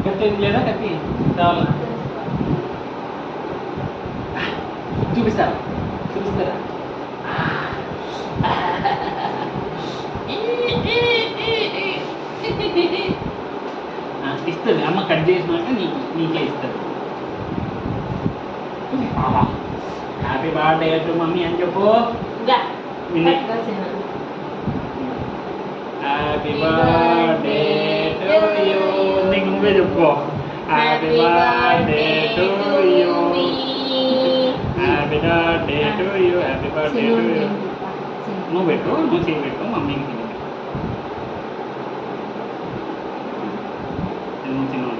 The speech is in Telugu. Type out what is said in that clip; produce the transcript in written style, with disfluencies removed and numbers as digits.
కత్తి లేదా కత్తి కావాలా చూపిస్తారా చూపిస్తారా ఇస్తుంది అమ్మ కట్ చేసినాక నీకే ఇస్తుంది హ్యాపీ బర్త్డే టు మమ్మీ అని చెప్పు హ్యాపీ బర్త్డే టు యూ నీకు నువ్వే చెప్పుకో happy birthday to you happy birthday to you happy birthday to you నువ్వు పెట్టు నువ్వు చేయబెట్టు మమ్మీకి తినబెట్టు చిన్న